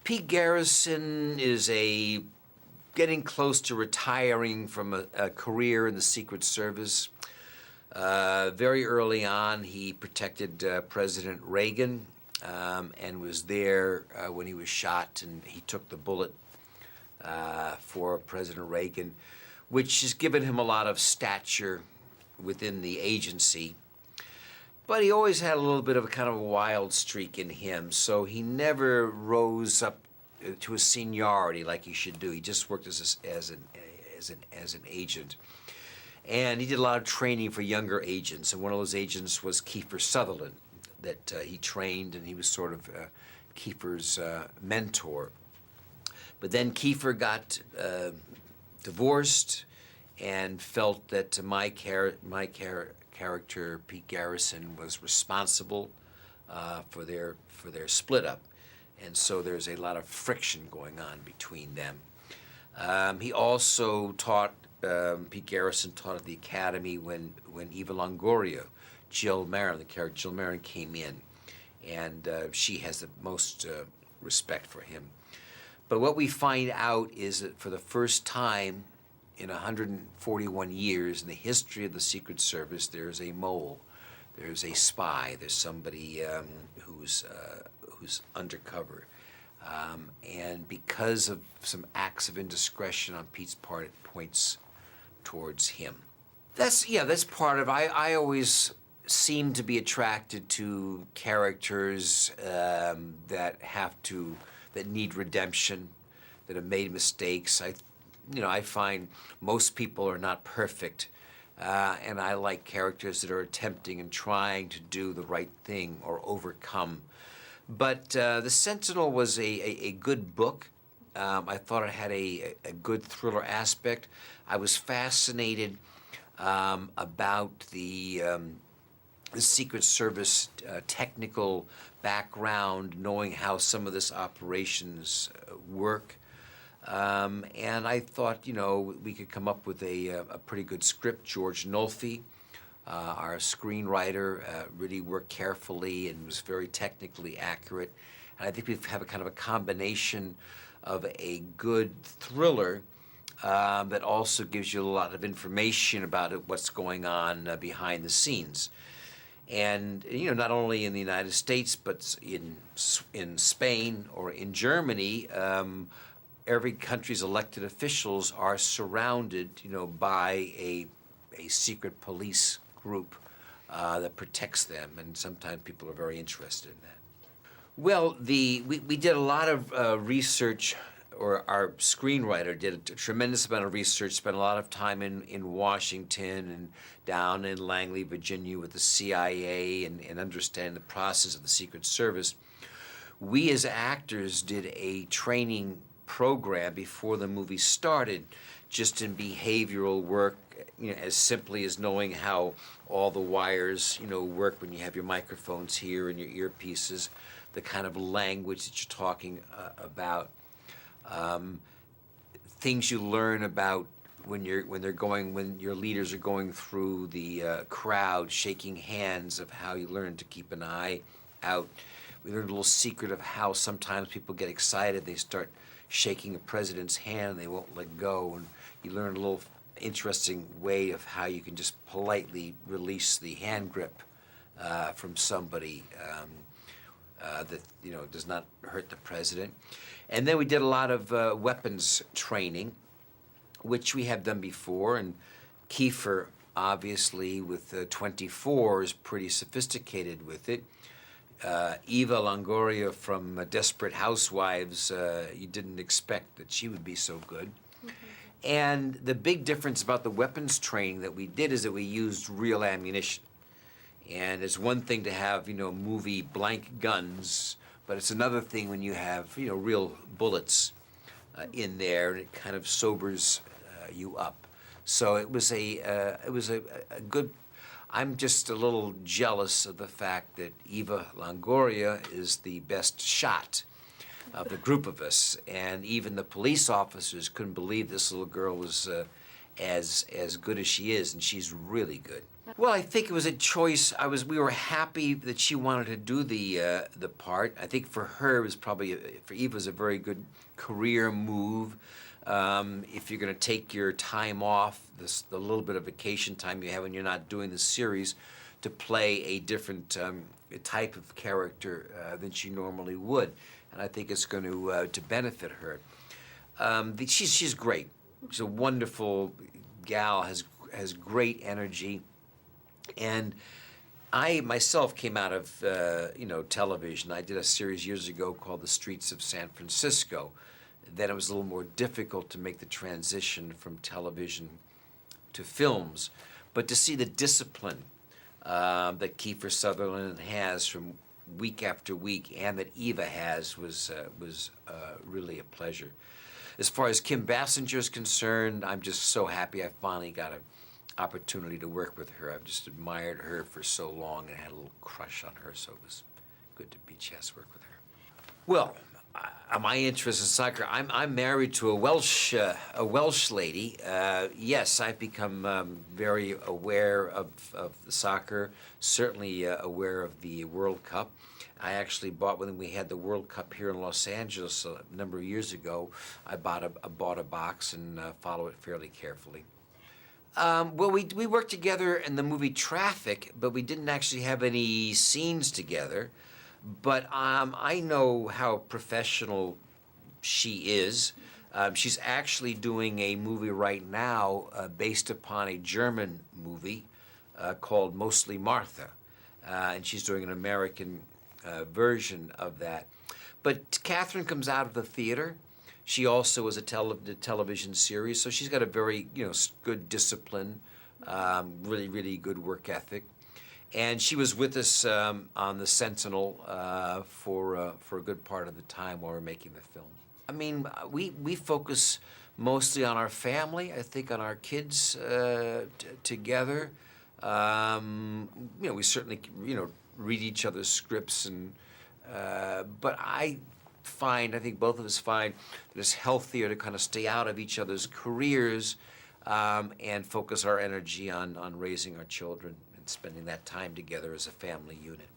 Pete Garrison is getting close to retiring from a career in the Secret Service. Very early on, he protected President Reagan and was there when he was shot, and he took the bullet for President Reagan, which has given him a lot of stature within the agency. But he always had a little bit of a kind of a wild streak in him, so he never rose up to a seniority like he should do. He just worked as an agent. And he did a lot of training for younger agents, and one of those agents was Kiefer Sutherland that he trained, and he was sort of Kiefer's mentor. But then Kiefer got divorced and felt that my character, Pete Garrison, was responsible for their split up. And so there's a lot of friction going on between them. He also taught, Pete Garrison taught at the Academy when Eva Longoria, Jill Marin, the character Jill Marin, came in. And she has the most respect for him. But what we find out is that for the first time in 141 years in the history of the Secret Service, there's a mole, there's a spy, there's somebody who's undercover. And because of some acts of indiscretion on Pete's part, it points towards him. That's part of, I always seem to be attracted to characters that need redemption, that have made mistakes. I find most people are not perfect, and I like characters that are attempting and trying to do the right thing or overcome. But The Sentinel was a good book. I thought it had a good thriller aspect. I was fascinated about the Secret Service technical background, knowing how some of this operations work. And I thought, we could come up with a pretty good script. George Nolfi, our screenwriter, really worked carefully and was very technically accurate. And I think we have a kind of a combination of a good thriller that also gives you a lot of information about what's going on behind the scenes. And not only in the United States, but in Spain or in Germany, every country's elected officials are surrounded, by a secret police group that protects them, and sometimes people are very interested in that. Well, we did a lot of research, or our screenwriter did a tremendous amount of research, spent a lot of time in Washington and down in Langley, Virginia with the CIA and understanding the process of the Secret Service. We as actors did a training program before the movie started, just in behavioral work, as simply as knowing how all the wires, work when you have your microphones here and your earpieces, the kind of language that you're talking about, things you learn about when your leaders are going through the crowd, shaking hands, of how you learn to keep an eye out. We learned a little secret of how sometimes people get excited, they start shaking a president's hand and they won't let go, and you learn a little interesting way of how you can just politely release the hand grip from somebody that does not hurt the president. And then we did a lot of weapons training, which we have done before, and Kiefer, obviously, with 24, is pretty sophisticated with it. Eva Longoria from Desperate Housewives, you didn't expect that she would be so good. Mm-hmm. And the big difference about the weapons training that we did is that we used real ammunition. And it's one thing to have, movie blank guns, but it's another thing when you have, real bullets in there, and it kind of sobers you up. So it was a good. I'm just a little jealous of the fact that Eva Longoria is the best shot of the group of us, and even the police officers couldn't believe this little girl was as good as she is, and she's really good. Well, I think it was a choice. We were happy that she wanted to do the part. I think for her, it was probably for Eva, it was a very good career move. If you're going to take your time off, the little bit of vacation time you have when you're not doing the series, to play a different type of character than she normally would, and I think it's going to benefit her. She's great. She's a wonderful gal. Has great energy, and I myself came out of television. I did a series years ago called The Streets of San Francisco. Then it was a little more difficult to make the transition from television to films, but to see the discipline that Kiefer Sutherland has from week after week, and that Eva has, was really a pleasure. As far as Kim Basinger is concerned, I'm just so happy I finally got an opportunity to work with her. I've just admired her for so long and had a little crush on her, so it was good to be a chance to work with her. Well, my interest in soccer, I'm married to a Welsh lady. Yes, I've become very aware of the soccer, certainly aware of the World Cup. I actually bought, when we had the World Cup here in Los Angeles a number of years ago, I bought a box and follow it fairly carefully. Well, we worked together in the movie Traffic, but we didn't actually have any scenes together. But I know how professional she is. She's actually doing a movie right now based upon a German movie called Mostly Martha. And she's doing an American version of that. But Catherine comes out of the theater. She also was a television series, so she's got a very good discipline, really, really good work ethic. And she was with us on the Sentinel for a good part of the time while we were making the film. I mean, we focus mostly on our family, I think on our kids together. We certainly, read each other's scripts, but I think both of us find that it's healthier to kind of stay out of each other's careers and focus our energy on raising our children, spending that time together as a family unit.